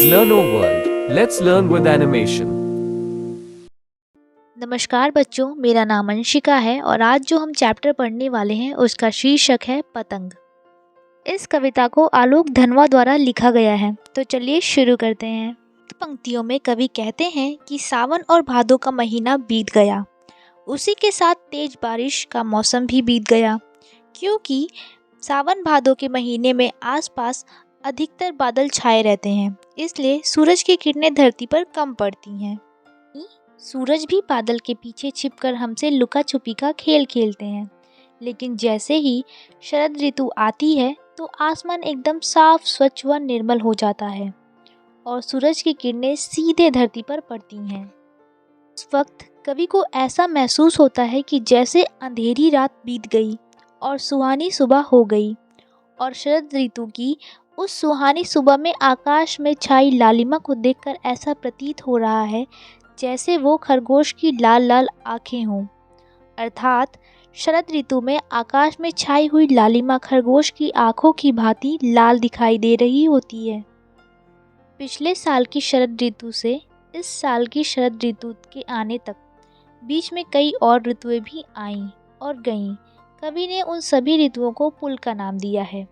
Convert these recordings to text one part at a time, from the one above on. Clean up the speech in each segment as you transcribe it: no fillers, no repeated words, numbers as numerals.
Learn O World. Let's learn with animation. नमस्कार बच्चों, मेरा नाम अंशिका है और आज जो हम चैप्टर पढ़ने वाले हैं उसका शीर्षक है पतंग। इस कविता को आलोक धनवा द्वारा लिखा गया है, तो चलिए शुरू करते हैं। पंक्तियों में कवि कहते हैं कि सावन और भादों का महीना बीत गया, उसी के साथ तेज बारिश का मौसम भी बीत गया, क्योंकि सावन भादों के महीने में आसपास अधिकतर बादल छाए रहते हैं, इसलिए सूरज की किरणें धरती पर कम पड़ती हैं। सूरज भी बादल के पीछे छिपकर हमसे लुका छुपी का खेल खेलते हैं, लेकिन जैसे ही शरद ऋतु आती है तो आसमान एकदम साफ, स्वच्छ व निर्मल हो जाता है और सूरज की किरणें सीधे धरती पर पड़ती हैं। उस वक्त कवि को ऐसा महसूस होता है कि जैसे अंधेरी रात बीत गई और सुहानी सुबह हो गई, और शरद ऋतु की उस सुहानी सुबह में आकाश में छाई लालिमा को देखकर ऐसा प्रतीत हो रहा है जैसे वो खरगोश की लाल लाल आँखें हों। अर्थात शरद ऋतु में आकाश में छाई हुई लालिमा खरगोश की आँखों की भांति लाल दिखाई दे रही होती है। पिछले साल की शरद ऋतु से इस साल की शरद ऋतु के आने तक बीच में कई और ऋतुएं भी आईं और गईं। कवि ने उन सभी ऋतुओं को पुल का नाम दिया है।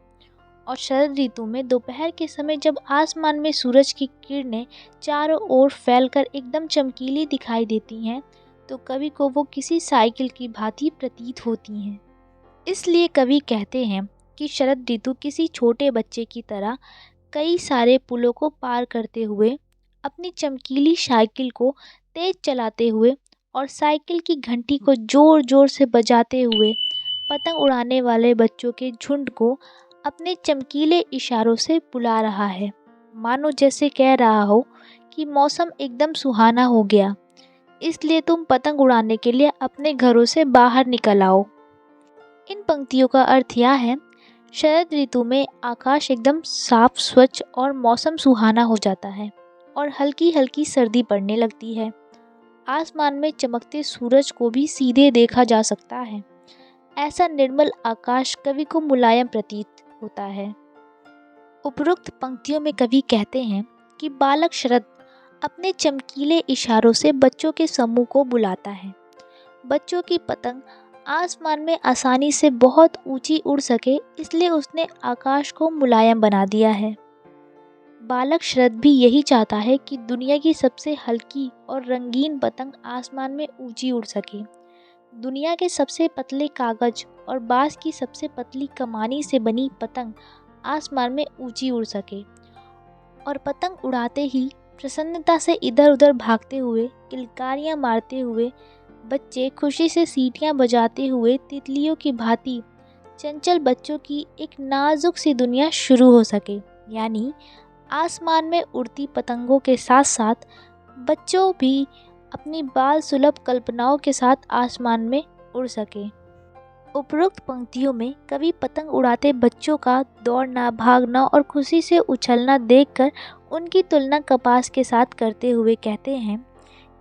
और शरद ऋतु में दोपहर के समय जब आसमान में सूरज की किरणें चारों ओर फैलकर एकदम चमकीली दिखाई देती हैं, तो कवि को वो किसी साइकिल की भांति प्रतीत होती हैं। इसलिए कवि कहते हैं कि शरद ऋतु किसी छोटे बच्चे की तरह कई सारे पुलों को पार करते हुए, अपनी चमकीली साइकिल को तेज चलाते हुए और साइकिल की घंटी को जोर जोर से बजाते हुए पतंग उड़ाने वाले बच्चों के झुंड को अपने चमकीले इशारों से बुला रहा है, मानो जैसे कह रहा हो कि मौसम एकदम सुहाना हो गया, इसलिए तुम पतंग उड़ाने के लिए अपने घरों से बाहर निकल आओ। इन पंक्तियों का अर्थ यह है, शरद ऋतु में आकाश एकदम साफ, स्वच्छ और मौसम सुहाना हो जाता है और हल्की हल्की सर्दी पड़ने लगती है। आसमान में चमकते सूरज को भी सीधे देखा जा सकता है। ऐसा निर्मल आकाश कवि को मुलायम प्रतीत होता है। उपरोक्त पंक्तियों में कवि कहते हैं कि बालक शरद अपने चमकीले इशारों से बच्चों के समूह को बुलाता है। बच्चों की पतंग आसमान में आसानी से बहुत ऊंची उड़ सके, इसलिए उसने आकाश को मुलायम बना दिया है। बालक शरद भी यही चाहता है कि दुनिया की सबसे हल्की और रंगीन पतंग आसमान में ऊंची उड़ सके। दुनिया के सबसे पतले कागज और बांस की सबसे पतली कमानी से बनी पतंग आसमान में ऊंची उड़ सके, और पतंग उड़ाते ही प्रसन्नता से इधर उधर भागते हुए, किलकारियां मारते हुए बच्चे खुशी से सीटियां बजाते हुए तितलियों की भांति चंचल बच्चों की एक नाजुक सी दुनिया शुरू हो सके। यानी आसमान में उड़ती पतंगों के साथ साथ बच्चों भी अपनी बाल सुलभ कल्पनाओं के साथ आसमान में उड़ सके। उपरोक्त पंक्तियों में कवि पतंग उड़ाते बच्चों का दौड़ना, भागना और खुशी से उछलना देखकर उनकी तुलना कपास के साथ करते हुए कहते हैं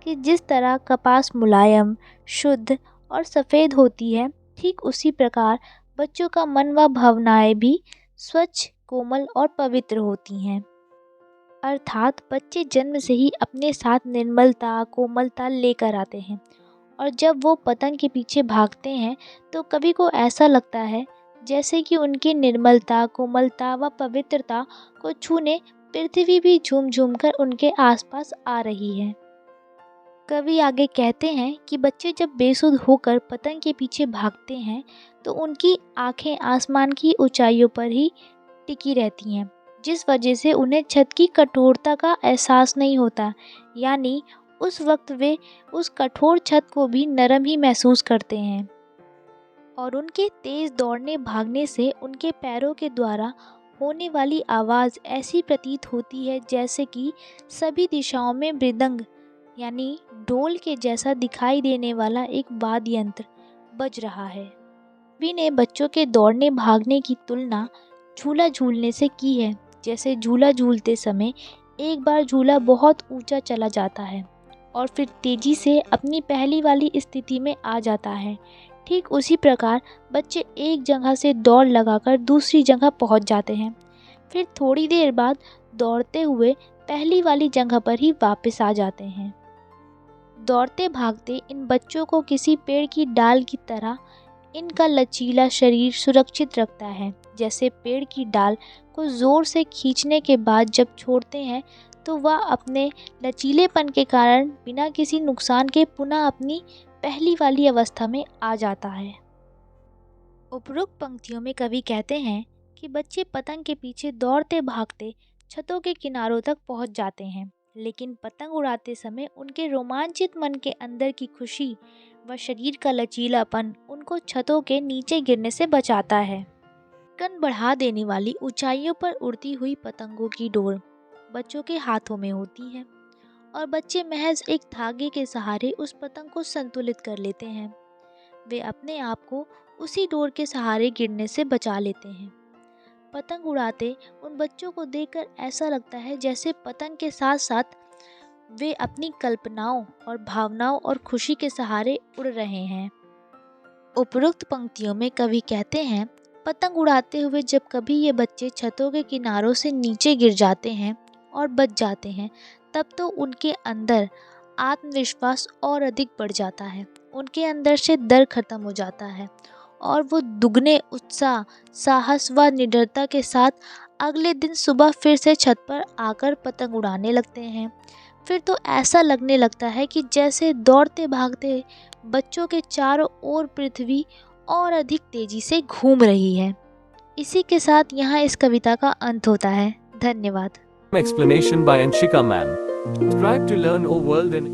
कि जिस तरह कपास मुलायम, शुद्ध और सफ़ेद होती है, ठीक उसी प्रकार बच्चों का मन व भावनाएं भी स्वच्छ, कोमल और पवित्र होती हैं। अर्थात बच्चे जन्म से ही अपने साथ निर्मलता, कोमलता लेकर आते हैं, और जब वो पतंग के पीछे भागते हैं तो कवि को ऐसा लगता है जैसे कि उनकी निर्मलता, कोमलता व पवित्रता को छूने पृथ्वी भी झूम झूम कर उनके आसपास आ रही है। कवि आगे कहते हैं कि बच्चे जब बेसुध होकर पतंग के पीछे भागते हैं तो उनकी आंखें आसमान की ऊंचाइयों पर ही टिकी रहती हैं, जिस वजह से उन्हें छत की कठोरता का एहसास नहीं होता। यानी उस वक्त वे उस कठोर छत को भी नरम ही महसूस करते हैं, और उनके तेज दौड़ने भागने से उनके पैरों के द्वारा होने वाली आवाज़ ऐसी प्रतीत होती है जैसे कि सभी दिशाओं में मृदंग यानी ढोल के जैसा दिखाई देने वाला एक वाद्य यंत्र बज रहा है। कवि ने बच्चों के दौड़ने भागने की तुलना झूला झूलने से की है। जैसे झूला झूलते समय एक बार झूला बहुत ऊंचा चला जाता है और फिर तेजी से अपनी पहली वाली स्थिति में आ जाता है, ठीक उसी प्रकार बच्चे एक जगह से दौड़ लगाकर दूसरी जगह पहुंच जाते हैं। फिर थोड़ी देर बाद दौड़ते हुए पहली वाली जगह पर ही वापस आ जाते हैं। दौड़ते भागते इन बच्चों को किसी पेड़ की डाल की तरह इनका लचीला शरीर सुरक्षित रखता है। जैसे पेड़ की डाल को ज़ोर से खींचने के बाद जब छोड़ते हैं तो वह अपने लचीलेपन के कारण बिना किसी नुकसान के पुनः अपनी पहली वाली अवस्था में आ जाता है। उपरोक्त पंक्तियों में कवि कहते हैं कि बच्चे पतंग के पीछे दौड़ते भागते छतों के किनारों तक पहुंच जाते हैं, लेकिन पतंग उड़ाते समय उनके रोमांचित मन के अंदर की खुशी व शरीर का लचीलापन उनको छतों के नीचे गिरने से बचाता है। कन बढ़ा देने वाली ऊंचाइयों पर उड़ती हुई पतंगों की डोर बच्चों के हाथों में होती है और बच्चे महज एक धागे के सहारे उस पतंग को संतुलित कर लेते हैं। वे अपने आप को उसी डोर के सहारे गिरने से बचा लेते हैं। पतंग उड़ाते उन बच्चों को देखकर ऐसा लगता है जैसे पतंग के साथ साथ वे अपनी कल्पनाओं और भावनाओं और खुशी के सहारे उड़ रहे हैं। उपरोक्त पंक्तियों में कवि कहते हैं, पतंग उड़ाते हुए जब कभी ये बच्चे छतों के किनारों से नीचे गिर जाते हैं और बच जाते हैं, तब तो उनके अंदर आत्मविश्वास और अधिक बढ़ जाता है। उनके अंदर से डर खत्म हो जाता है और वो दुगने उत्साह, साहस व निडरता के साथ अगले दिन सुबह फिर से छत पर आकर पतंग उड़ाने लगते हैं। फिर तो ऐसा लगने लगता है कि जैसे दौड़ते भागते बच्चों के चारों ओर पृथ्वी और अधिक तेजी से घूम रही है। इसी के साथ यहाँ इस कविता का अंत होता है। धन्यवाद। Explanation by Anshika ma'am. Subscribe to learn O World in